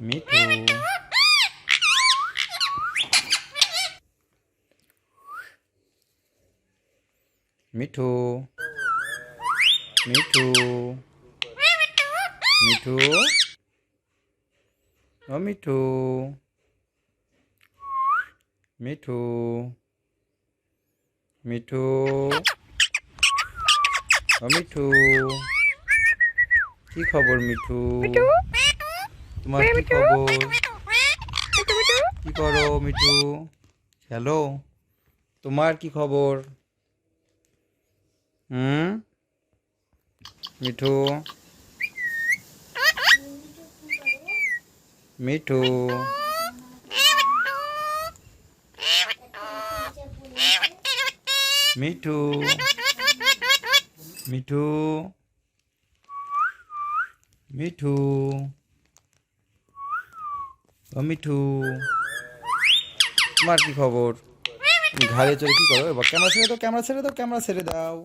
মিঠু মিঠু মিঠু মিঠু ও মিঠু মিঠু মিঠু ও মিঠু কি খবর মিঠু তোমার কি খবর কি করো মিঠু হ্যালো তোমার কি খবর মিঠু মিঠু মিঠু মিঠু মিঠু ও মিঠু তোমার কি খবর ঘাড়ে চড়ে কি করো এবার ক্যামেরা ছেড়ে দাও ক্যামেরা ছেড়ে দাও ক্যামেরা ছেড়ে দাও